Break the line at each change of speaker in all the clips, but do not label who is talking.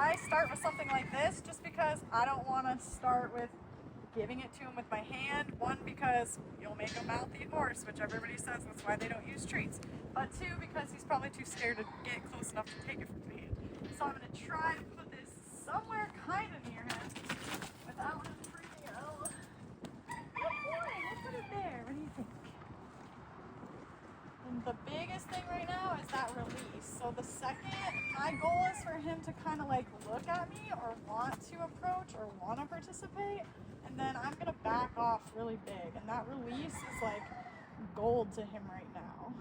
I start with something like this just because I don't want to start with giving it to him with my hand. One, because you'll make a mouthy horse, which everybody says that's why they don't use treats. But two, because he's probably too scared to get close enough to take it from me. So I'm going to try to put this somewhere kind of near him without him freaking out. Good boy, we'll put it there. What do you think? And the biggest thing right now is that release. So the second, my goal is for him to kind of like look at me or want to approach or want to participate. And then I'm going to back off really big. And that release is like gold to him right now.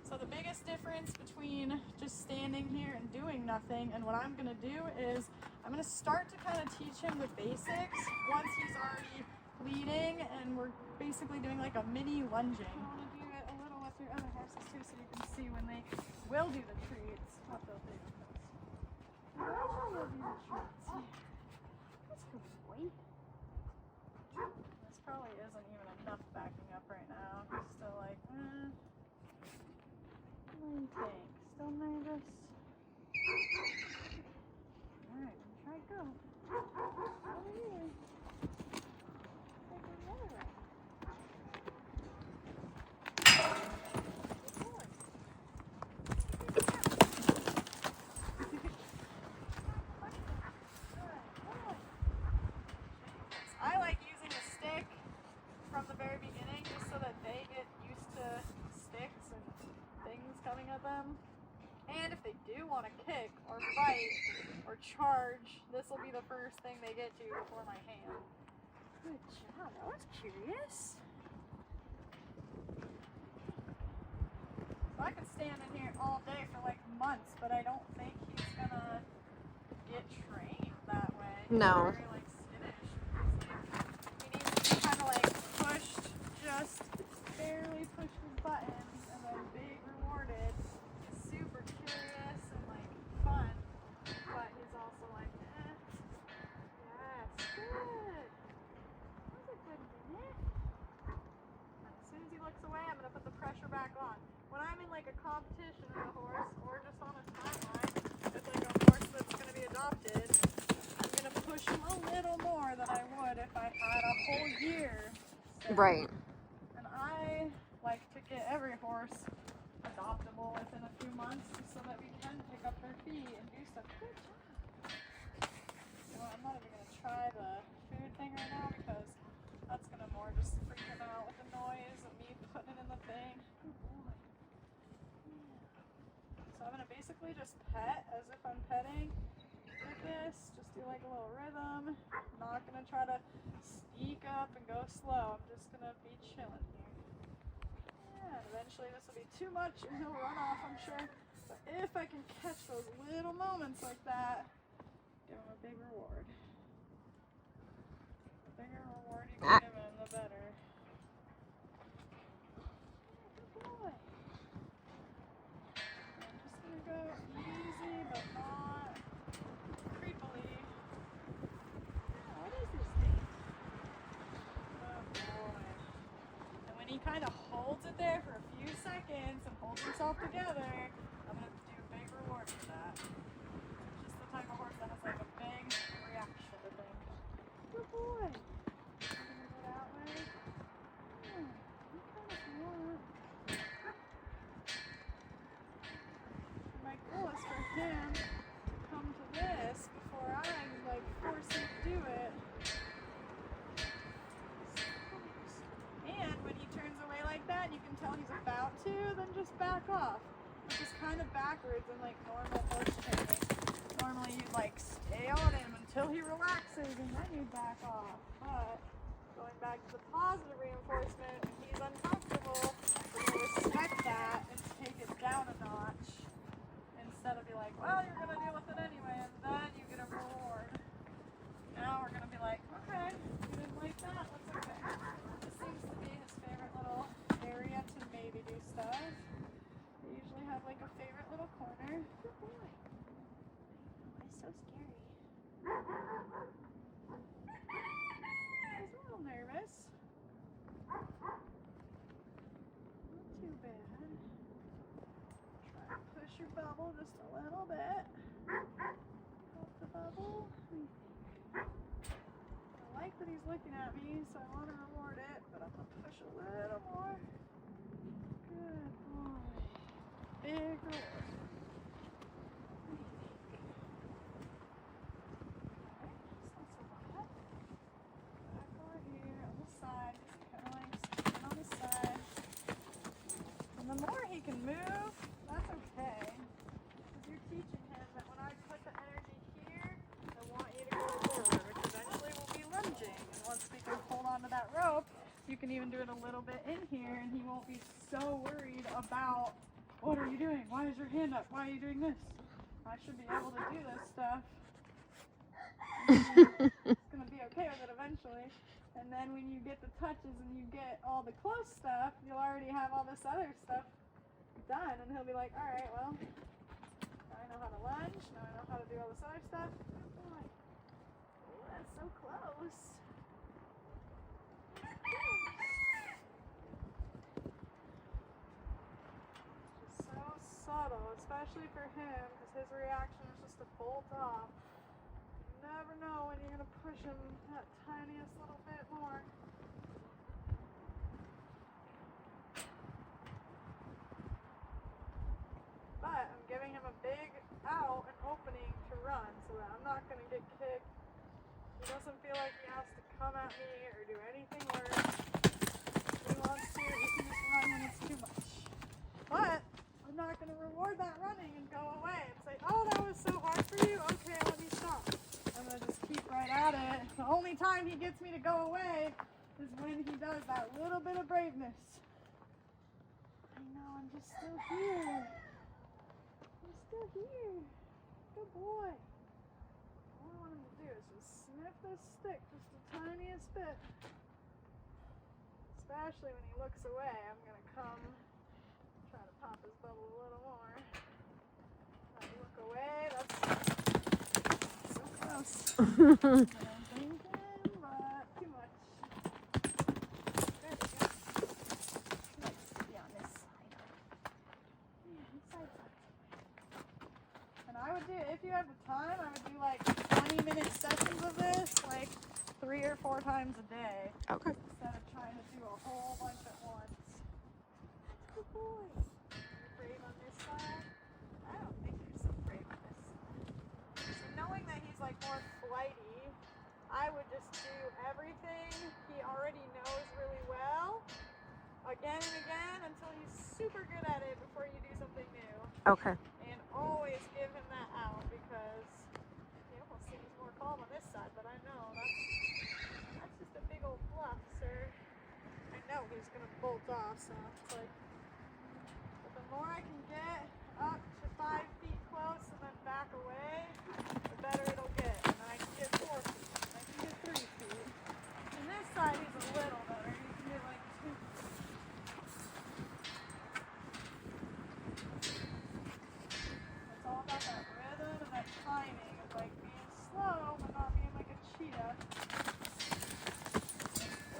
So the biggest difference between just standing here and doing nothing and what I'm going to do is I'm going to start to kind of teach him the basics once he's already leading, and we're basically doing like a mini lunging. I want to do it a little with your other horses too, so you can see when they will do the treats, what they'll do with us. They'll do the treats. That's good boy. This probably isn't even enough backing up right now. I'm still like, what do you think? Still nervous? Alright, try to go. Over here. Take another way. I like using a stick from the very beginning just so that they get used to sticks and things coming at them. And if they do want to kick or fight or charge, this will be the first thing they get to before my hand. Good job. That was curious. So I could stand in here all day for like months, but I don't think he's gonna get trained that way.
No.
Very, like, skittish. He needs to be kind of like pushed, just barely push his buttons, and then big rewarded. He's super curious and like fun, but he's also like, yes, good. That was a good minute. And as soon as he looks away, I'm gonna put the pressure back on. When I'm in like a competition with a horse, or just on a timeline with like a horse that's gonna be adopted, I'm gonna push him a little more than I would if I had a whole year.
Right.
And I like to get every horse adoptable within a few months so that we can pick up their feet and do stuff. Good job. So I'm not even gonna try the food thing right now because that's gonna more just freak him out with the noise of me putting it in the thing. Good boy. So I'm gonna basically just pet as if I'm petting like this. Just do like a little rhythm. I'm not gonna try to sneak up and go slow. I'm just gonna be chilling here. Yeah, and eventually this will be too much and he'll run off, I'm sure. But if I can catch those little moments like that, give him a big reward. The bigger reward you can give him, the better. Good boy. I'm just gonna go easy, but not creepily. Yeah, what is this thing? Oh boy. And when he kind of holds it there for a few seconds and holds himself together, I'm gonna do a big reward for that. Just the type of horse that has like a big reaction to things. Good boy. I'm gonna go that way. Yeah, you kind of want. My goal is for him to come to this before I like force him to do it. And when he turns away like that, you can tell he's about to, then just back off. Which is kind of backwards in like normal horse training. Normally you'd like stay on him until he relaxes and then you back off. But going back to the positive reinforcement, when he's uncomfortable, we're going to respect that and take it down a notch. Instead of be like, well, you're going to deal with it anyway, and then you get a reward. Now we're going to be like, okay, you didn't like that, that's okay. This seems to be his favorite little area to maybe do stuff. They usually have like a favorite little corner. Good boy. He's so scary. He's a little nervous. Not too bad. Try to push your bubble just a little bit. at me, so I want to reward it, but I'm going to push a little more. Good boy. Big reward. The more he can move, that's okay. Because you're teaching him that when I put the energy here, I want you to go forward, which eventually will be lunging. And once we can hold onto that rope, you can even do it a little bit in here, and he won't be so worried about, what are you doing? Why is your hand up? Why are you doing this? I should be able to do this stuff. It's going to be okay with it eventually. And then when you get the touches and you get all the close stuff, you'll already have all this other stuff done. And he'll be like, all right, well, now I know how to lunge. Now I know how to do all this other stuff. Oh, that's so close. Just so subtle, especially for him, because his reaction is just to bolt off. You never know when you're going to push him that tiniest little bit more. But I'm giving him a big out and opening to run so that I'm not going to get kicked. He doesn't feel like he has to come at me or do anything worse. If he wants to, he can just run when it's too much. But I'm not going to reward that running and go away and say, oh, that was so hard for you? Okay, let me stop. I'm going to just keep right at it. The only time he gets me to go away is when he does that little bit of braveness. I know, I'm just still here. I'm still here. Good boy. All I want him to do is just sniff this stick just the tiniest bit. Especially when he looks away, I'm going to come try to pop his bubble a little more. Now look away, that's so close. I'm thinking, but too much. There we go. He likes to be on this side. Yeah, this side's not so bad. And I would do, if you have the time, I would do like 20-minute sessions of this, like 3 or 4 times a day.
Okay.
Instead of trying to do a whole bunch at once. Good boy. Are you brave on this side? I don't think you're so brave on this side. So knowing that he's like more flighty, I would just do everything he already knows really well, again and again, until he's super good at it before you do something new.
Okay.
And always give him that out, because he almost seems more calm on this side, but I know that's just a big old bluff, sir. I know he's gonna bolt off, so it's like, but the more I can get up to 5 feet close and then back away, the better it'll get. And then I can get 4 feet, and I can get 3 feet. And this side he's a little better. You can get like 2 feet. It's all about that rhythm and that timing of like being slow but not being like a cheetah.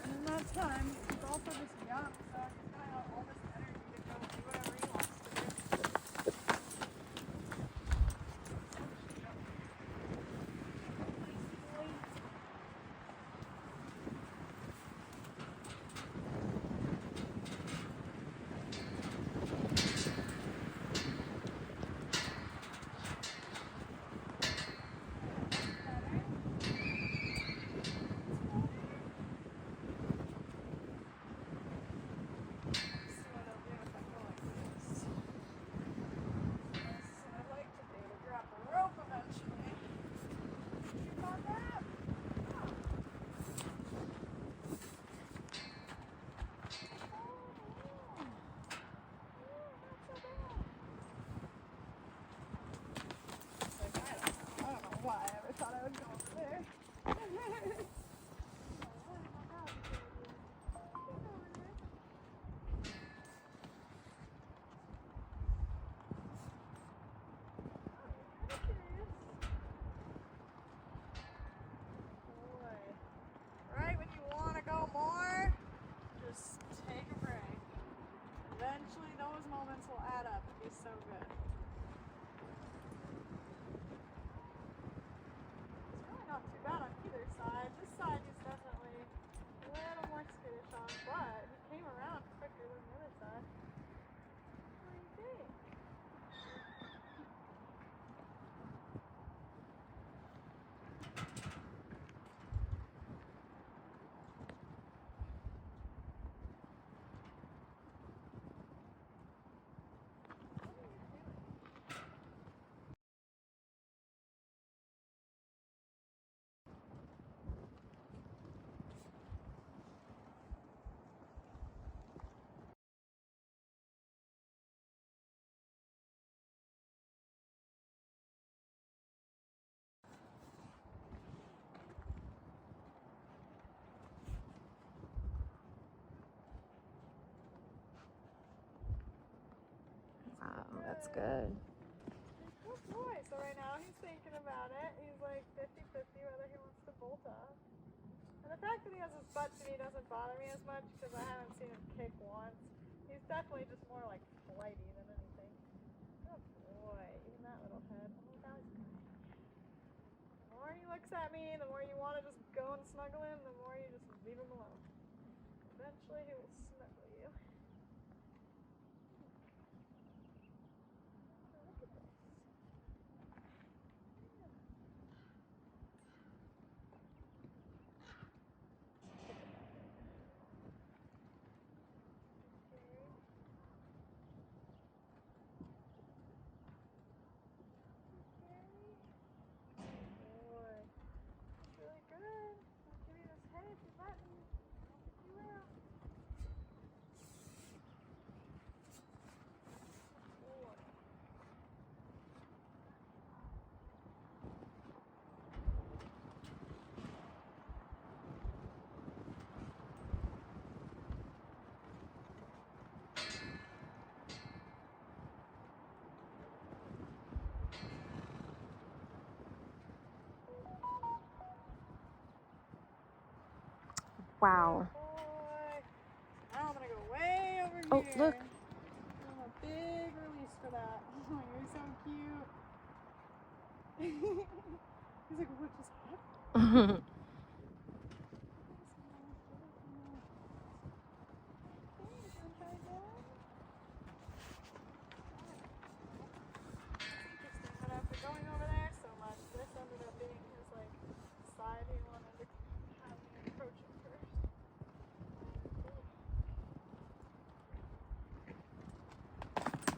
And in that time, he's also just young, so he's gonna have all this energy to go do whatever he wants to do.
That's good.
Good boy. So right now he's thinking about it. He's like 50-50 whether he wants to bolt up. And the fact that he has his butt to me doesn't bother me as much because I haven't seen him kick once. He's definitely just more like flighty than anything. Good boy. Even that little head. Oh, that was good. The more he looks at me, the more you want to just go and snuggle him, the more you just leave him alone. Eventually he will snuggle you. Look at this.
Wow.
Boy. Now I'm gonna go way over
Oh,
here.
look.
A big release for that. Oh, you're so cute. He's like, what just happened? Interesting that after going over there so much, this ended up being his like side he wanted to have me approach him first.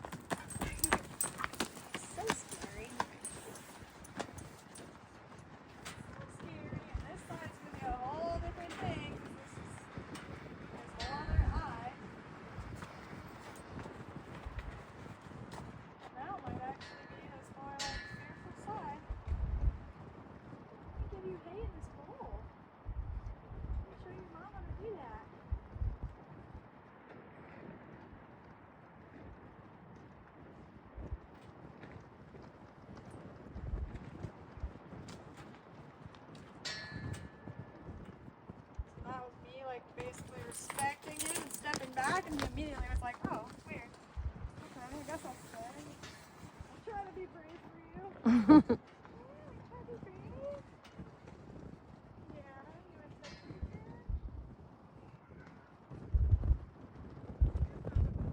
So scary. So scary. And this side's gonna be a whole different thing. This is his whole other eye. Now might actually be his more like fearful side. Let me give you hay in this bowl. Let me show your mom how to do that. So that was me like basically respecting him and stepping back, and he immediately was like, oh, weird. Okay, I guess I'll stay. I'll try to be brave for you. Yeah, try to be brave. Yeah, you were such a good kid.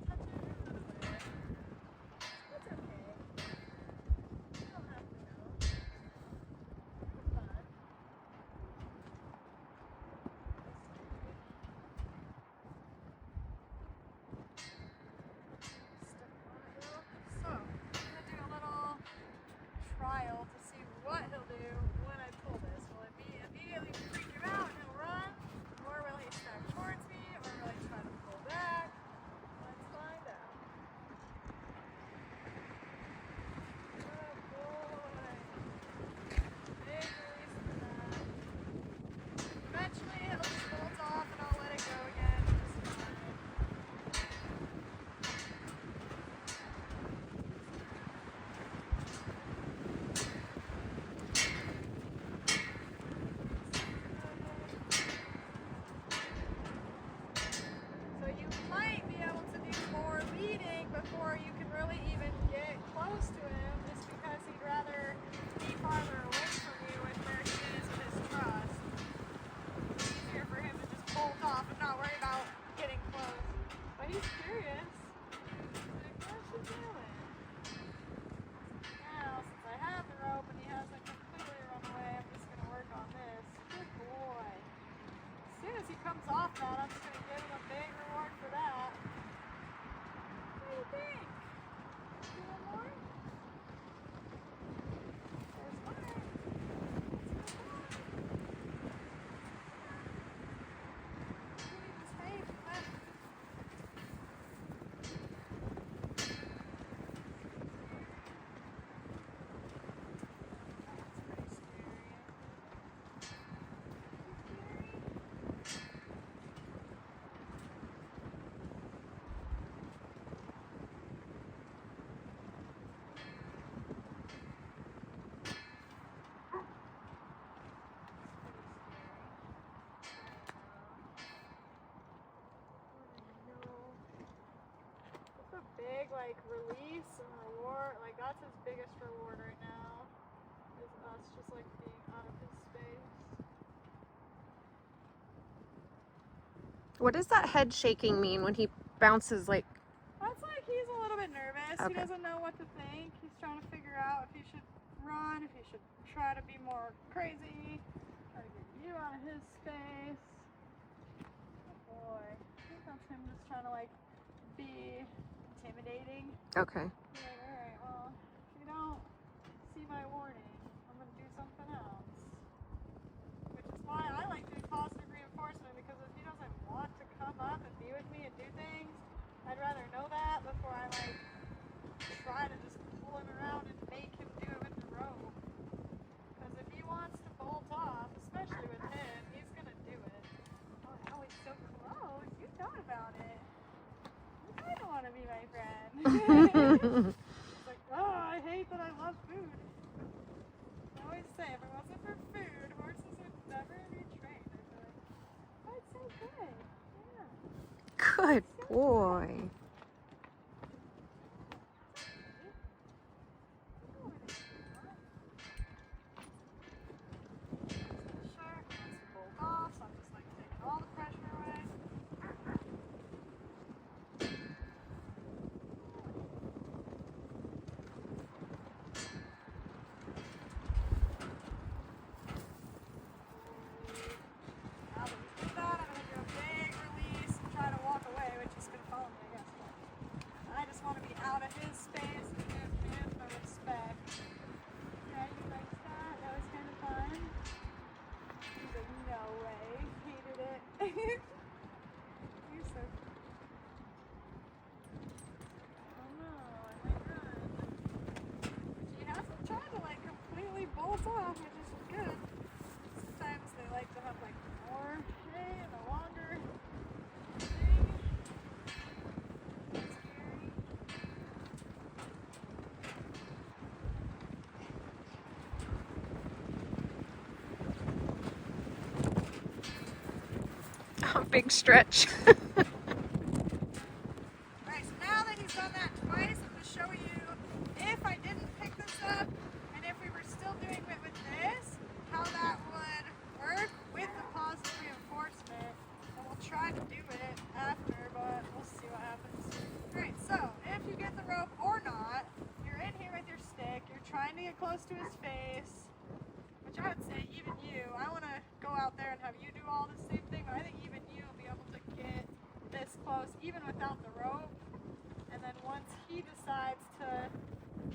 Touch it or not there. It's okay. You don't have to know. It's fine. So, I'm gonna do a little trial to see what he'll do when I pull this. Will it be immediately freak him out and he'll run? Or will he stack towards me? Or will he try to pull back? Let's find out. Good boy. Big release for that. Eventually he'll just bolt off and I'll let it go again. It's fine. So you might be able to do more leading before you can really even get close to him, just because he'd rather be farther away from you with where he is with his trust. It's easier for him to just bolt off and not worry about getting close. But he's curious. He's like, what's she doing? Now, since I have the rope and he hasn't completely run away, I'm just going to work on this. Good boy. As soon as he comes off that, I'm just going to give him a big reward for that. What do you think? You want more? There's one. Let's go on. Give me this hay from left. That's pretty scary. Scary. like release and reward. Like that's his biggest reward right now. Is us just like being out of his space.
What does that head shaking mean when he bounces like?
That's like he's a little bit nervous.
Okay.
He doesn't know what to think. He's trying to figure out if he should run, if he should try to be more crazy, try to get you out of his space. Oh boy. I think that's him just trying to like be intimidating.
Okay.
Like, alright, well, if you don't see my warning, I'm gonna do something else. Which is why I like doing positive reinforcement, because if he doesn't want to come up and be with me and do things, I'd rather know that before I like try to just pull him around and make him do it with the rope. Because if he wants to bolt off, especially with him, he's gonna do it. Oh, he's so close. You thought about it. You kind of want to be my friend. It's like, oh, I hate that I love food. I always say, if it wasn't for food, horses would never be trained. I'd be like, oh, it's so good. Yeah.
Good boy. Bolt off, which is good. Sometimes they like to have like more hay and a longer thing. That's scary. Oh, big stretch.
Alright, so now that he's done that twice, I'm going to show you if I didn't pick this up and if we were still doing it with this, how that would work with the positive reinforcement. And we'll try to do it after, but we'll see what happens. Alright, so if you get the rope or not, you're in here with your stick, you're trying to get close to his face, which I would say even you, I want to go out there and have you do all the same thing, but I think even you will be able to get this close even without the rope. And then once he decides to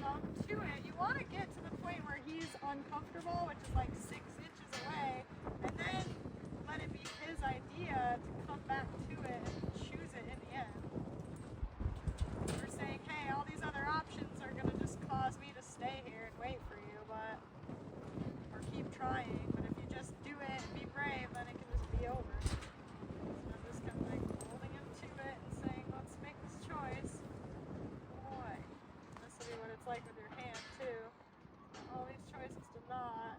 come to it, you want to get to the point where he's uncomfortable, which is like 6 inches away, and then let it be his idea to come back to it and choose it in the end. We're saying, hey, all these other options are going to just cause me to stay here and wait for you, but or keep trying. But if you just do it and be brave, then it can just be over. So I'm just kind of like holding him to it and saying, let's make this choice. Boy, this will be what it's like with your hand too. All these choices to not.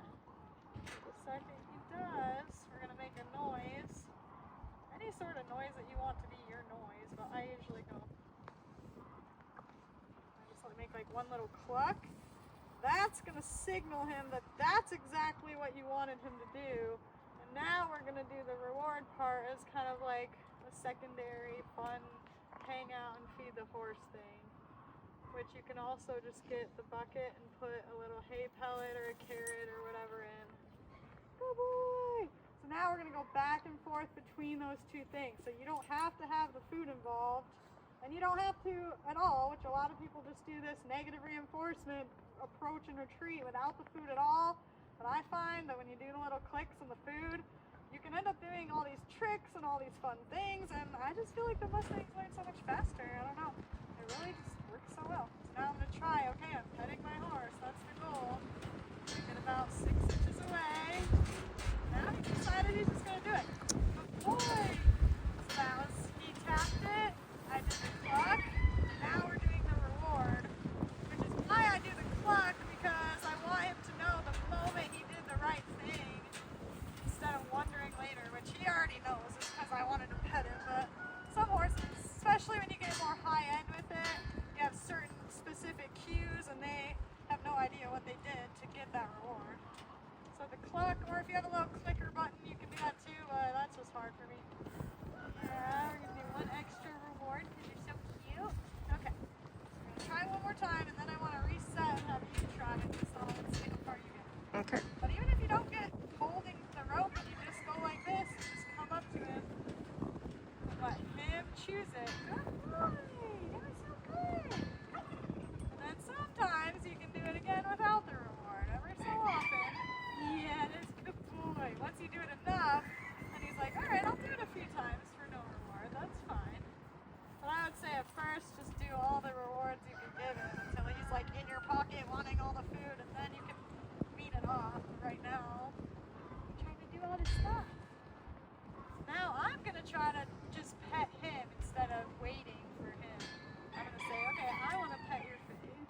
The second he does, we're gonna make a noise. Any sort of noise that you want to be your noise, but I usually go. I just want to make like one little cluck. That's gonna signal him that that's exactly what you wanted him to do. And now we're gonna do the reward part as kind of like a secondary fun hang out and feed the horse thing. Which you can also just get the bucket and put a little hay pellet or a carrot or whatever in. Good boy! So now we're gonna go back and forth between those two things. So you don't have to have the food involved, and you don't have to at all, which a lot of people just do this negative reinforcement approach and retreat without the food at all. But I find that when you do the little clicks and the food, you can end up doing all these tricks and all these fun things, and I just feel like the Mustangs learn so much faster. I don't know. It really just works so well. So now I'm gonna try, okay, I'm petting my horse, that's the goal. Get about 6 inches away. Now he decided he's just gonna do it. Good boy! So that was, he tapped it, I did the cluck, now we're doing the reward. Which is why I do the cluck, because I want him to know the moment he did the right thing, instead of wondering later, which he already knows, it's because I wanted to pet him, but some horses, especially when you get more high end with it, you have certain
did to get that reward. So the cluck, or if you have a little clicker button, you can do that too, but that's just hard for me. Yeah, we're gonna do one extra reward because you're so cute. Okay, we're gonna try one more time, and then I want to reset and have you try it, so let's see how far you get.
Okay.
But even if you don't get holding the rope and you just go like this, and just come up to him and let him choose it. Good boy, doing so good. And then sometimes you can do it again without the reward, every so often. Yeah, that's a good boy. Once you do it enough, and he's like, all right, I'll do it a few times for no reward, that's fine. But I would say at first, just do all the rewards you can give him until he's like in your pocket wanting all the food, and then you can wean it off. Right now, I'm trying to do all this stuff. Now I'm gonna try to just pet him instead of waiting for him. I'm gonna say, okay, I want to pet your face.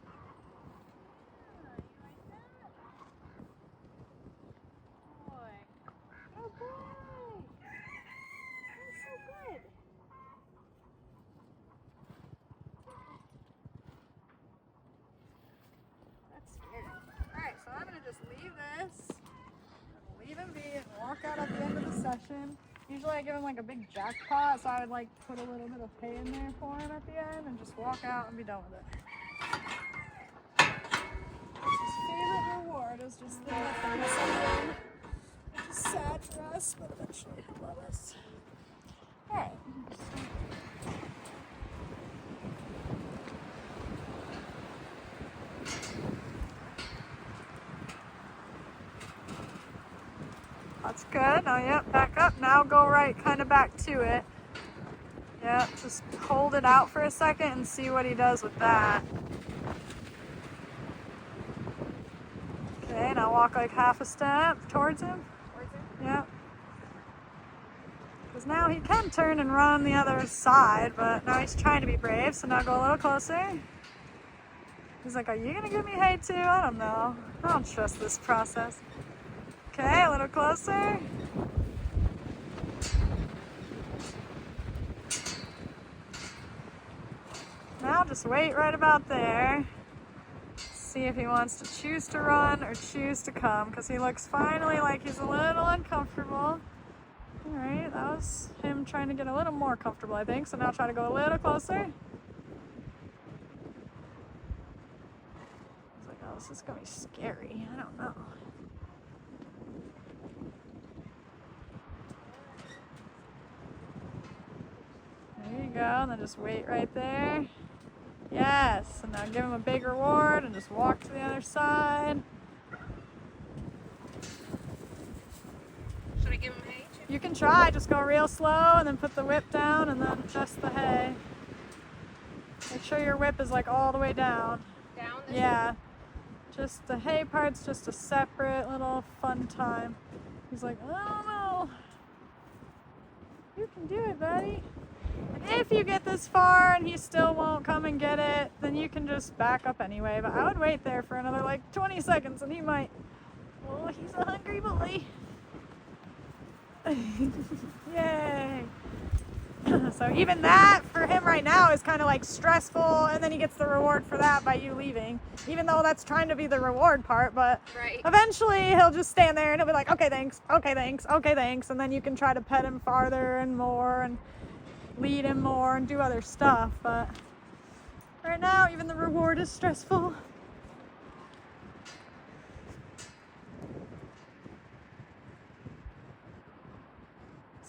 Ah, you like that? Boy. Oh boy. That's so good. That's scary. Alright, so I'm gonna just leave this. Leave him be and walk out at the end of the session. Usually I give him like a big jackpot, so I would like put a little bit of hay in there for him at the end and just walk out and be done with it. His favorite reward is just the nothingness alone. Which is sad for us, but eventually he'll love us. Alright. That's good. Now, yep, back up. Now go right, kind of back to it. Yep, just hold it out for a second and see what he does with that. Okay, now walk like half a step towards him. Yep. Because now he can turn and run the other side, but now he's trying to be brave, so now go a little closer. He's like, are you going to give me hay too? I don't know. I don't trust this process. Okay, a little closer. Now just wait right about there. See if he wants to choose to run or choose to come, because he looks finally like he's a little uncomfortable. Alright, that was him trying to get a little more comfortable, I think. So now try to go a little closer. He's like, oh, this is going to be scary. I don't know. There you go, and then just wait right there. Yes, and now give him a big reward and just walk to the other side.
Should I give him hay?
You can try, just go real slow and then put the whip down and then adjust the hay. Make sure your whip is like all the way down.
Down?
Yeah. Just the hay part's just a separate little fun time. He's like, I don't know. You can do it, buddy. And if you get this far and he still won't come and get it, then you can just back up anyway. But I would wait there for another like 20 seconds and he might. Oh, he's a hungry boy. Yay. So even that for him right now is kind of like stressful, and then he gets the reward for that by you leaving, even though that's trying to be the reward part. But
right.
Eventually he'll just stand there and he'll be like, okay thanks, okay thanks, okay thanks, and then you can try to pet him farther and more and lead him more and do other stuff. But right now even the reward is stressful.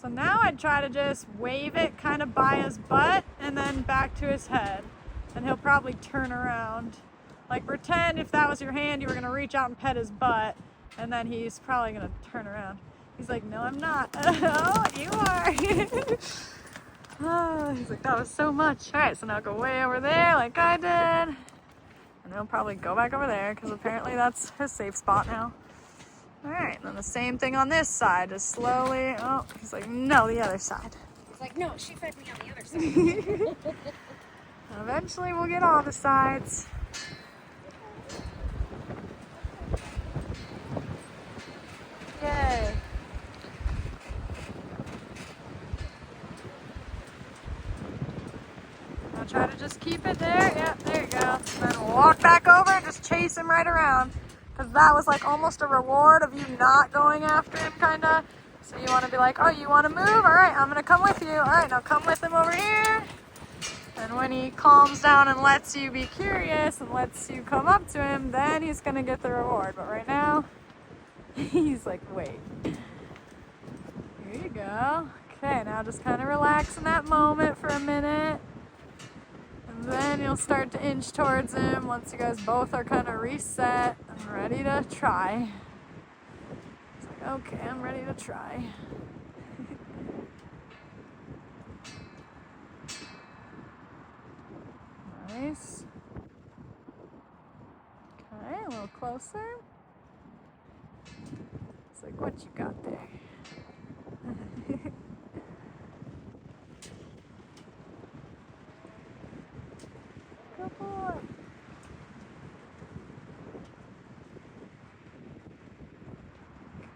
So now I'd try to just wave it kind of by his butt and then back to his head. And he'll probably turn around. Like pretend if that was your hand, you were gonna reach out and pet his butt, and then he's probably gonna turn around. He's like, no, I'm not. Oh, you are. Oh, he's like, that was so much. All right, so now go way over there like I did. And he'll probably go back over there because apparently that's his safe spot now. All right, then the same thing on this side, just slowly. Oh, he's like, no, the other side.
He's like, no, she fed me on the other side.
Eventually we'll get all the sides. Yay. Now try to just keep it there. Yep, there you go. Then walk back over and just
chase him right around. Because that was like almost a reward of you not going after him, kind of. So you want to be like, oh, you want to move? All right, I'm going to come with you. All right, now come with him over here. And when he calms down and lets you be curious and lets you come up to him, then he's going to get the reward. But right now, he's like, wait. Here you go. Okay, now just kind of relax in that moment for a minute. And then you'll start to inch towards him once you guys both are kind of reset and ready to try. It's like, okay, I'm ready to try. Nice. Okay, a little closer. It's like, what you got there? Good boy.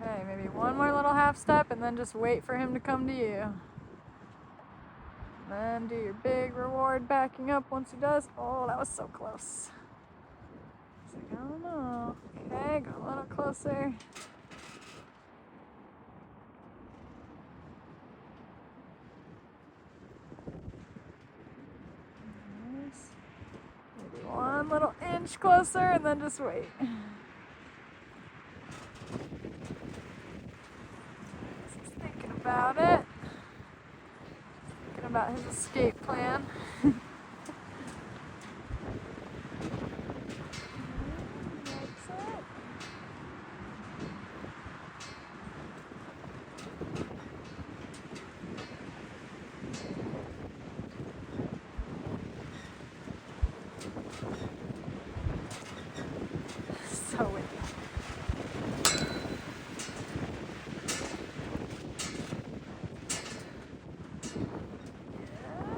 Okay, maybe one more little half step and then just wait for him to come to you. Then do your big reward backing up once he does. Oh, that was so close. It's like, I don't know. Okay, go a little closer. Nice. Maybe one little inch closer and then just wait. Just thinking about it. Thinking about his escape plan. So windy.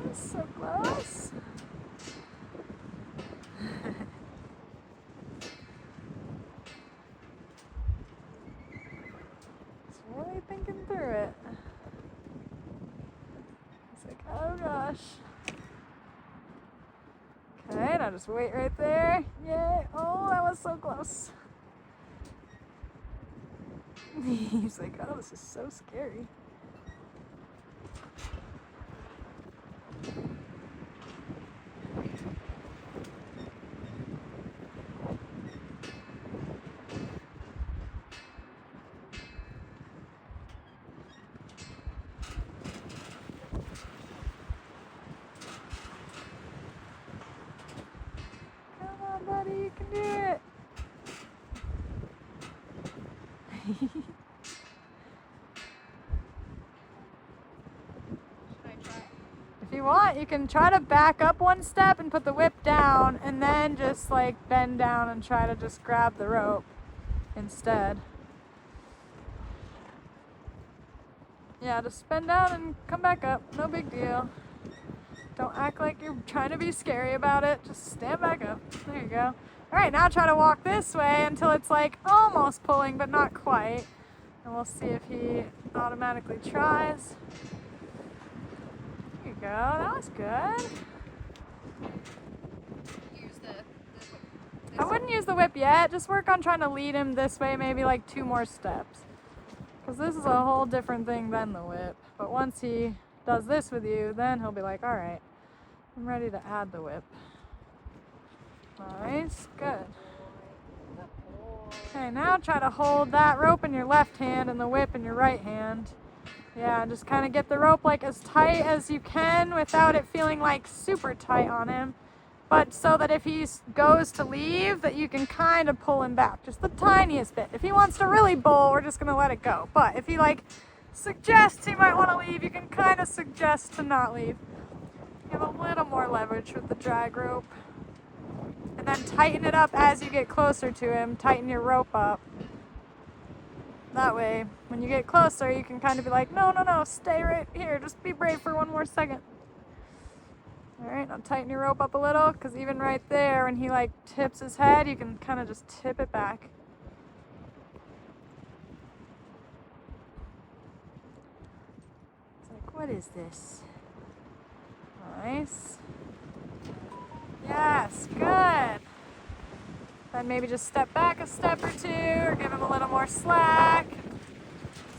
Yes, so close. Just really thinking through it. It's like, oh gosh. Okay, now just wait right there. Yay. Oh, that was so close. He's like, oh, this is so scary. Come on, buddy, you can do it. If you want, you can try to back up one step and put the whip down and then just like bend down and try to just grab the rope instead. Yeah, just bend down and come back up. No big deal. Don't act like you're trying to be scary about it. Just stand back up. There you go. All right, now try to walk this way until it's like almost pulling, but not quite. And we'll see if he automatically tries. There you go. That was good. I wouldn't use the whip yet. Just work on trying to lead him this way, maybe like 2 more steps. Because this is a whole different thing than the whip. But once he does this with you, then he'll be like, all right, I'm ready to add the whip. Nice, good. Okay, now try to hold that rope in your left hand and the whip in your right hand. Yeah, and just kind of get the rope like as tight as you can without it feeling like super tight on him. But so that if he goes to leave, that you can kind of pull him back, just the tiniest bit. If he wants to really bowl, we're just gonna let it go. But if he like suggests he might want to leave, you can kind of suggest to not leave. You have a little more leverage with the drag rope. And then tighten it up as you get closer to him. Tighten your rope up. That way, when you get closer, you can kind of be like, no, no, no, stay right here. Just be brave for 1 more second. All right, now tighten your rope up a little, because even right there, when he like tips his head, you can kind of just tip it back. It's like, what is this? Nice. Yes, good. Then maybe just step back a step or two, or give him a little more slack.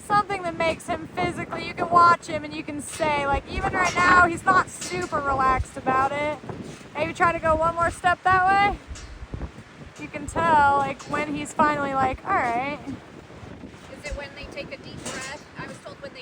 Something that makes him physically, you can watch him and you can say, like, even right now, he's not super relaxed about it. Maybe try to go one more step that way. You can tell, like, when he's finally like, all right.
Is it when they take a deep breath? I was told when they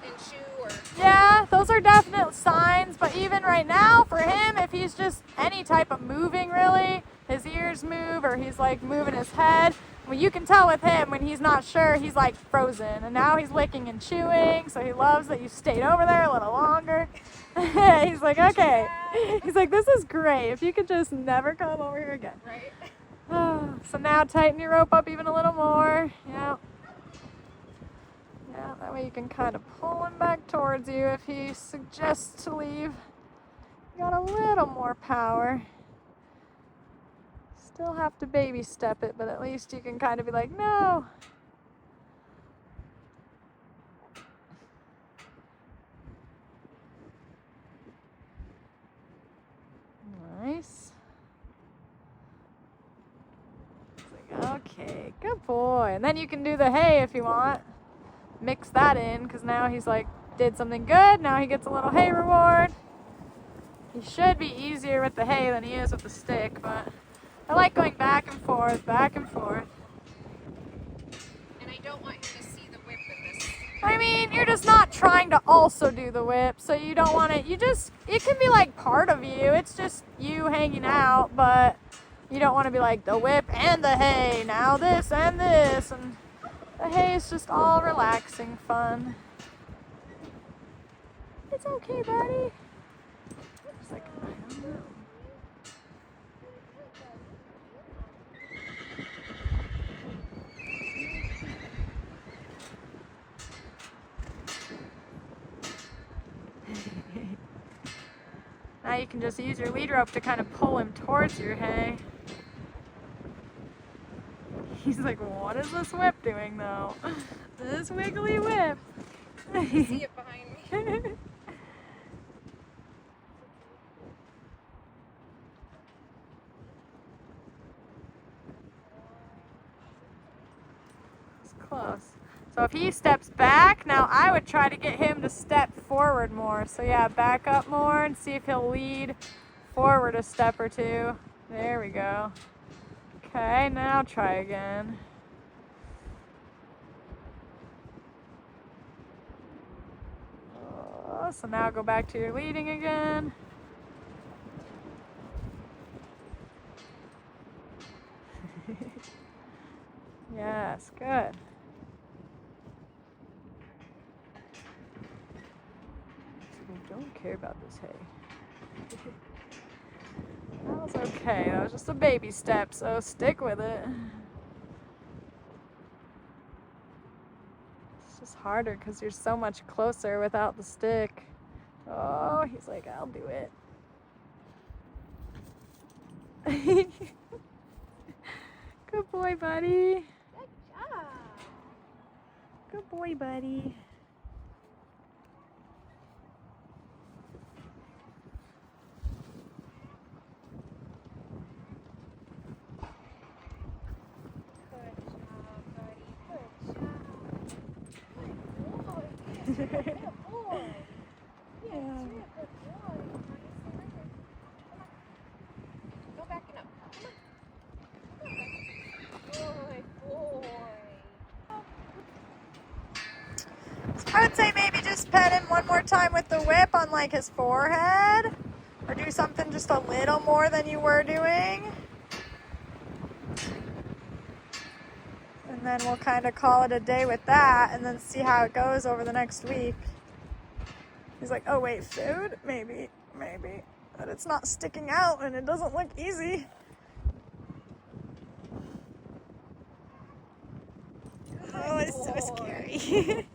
and chew or...
Yeah, those are definite signs, but even right now, for him, if he's just any type of moving, really, his ears move or he's, like, moving his head, well, you can tell with him when he's not sure, he's, like, frozen. And now he's licking and chewing, so he loves that you stayed over there a little longer. He's like, okay. He's like, this is great. If you could just never come over here again.
Right?
So now tighten your rope up even a little more. Yeah. Yeah, that way you can kind of pull him back towards you if he suggests to leave. You got a little more power. Still have to baby step it, but at least you can kind of be like, no. Nice. Okay, good boy. And then you can do the hay if you want. Mix that in, because now he's like, did something good. Now he gets a little hay reward. He should be easier with the hay than he is with the stick, but I like going back and forth, back and forth.
And I don't want him to see the whip in this.
I mean, you're just not trying to also do the whip, so you don't want it, it can be like part of you. It's just you hanging out, but you don't want to be like the whip and the hay, now this and this, and the hay is just all relaxing fun. It's okay, buddy. It's like, I don't know. Now you can just use your lead rope to kind of pull him towards your hay. He's like, what is this whip doing though? This wiggly whip.
I see it behind me.
It's close. So if he steps back, now I would try to get him to step forward more. So yeah, back up more and see if he'll lead forward a step or two. There we go. Okay, now try again. Oh, so now go back to your leading again. Yes, good. I don't care about this hay. That was okay. That was just a baby step, so stick with it. It's just harder because you're so much closer without the stick. Oh, he's like, I'll do it. Good boy, buddy.
Good job.
Good boy, buddy.
Good boy. Yeah. Good boy. Go backing up. Come on. Good boy.
So I would say maybe just pet him one more time with the whip on like his forehead, or do something just a little more than you were doing. And then we'll kind of call it a day with that and then see how it goes over the next week. He's like, oh wait, food? Maybe. But it's not sticking out and it doesn't look easy. Oh, it's so scary.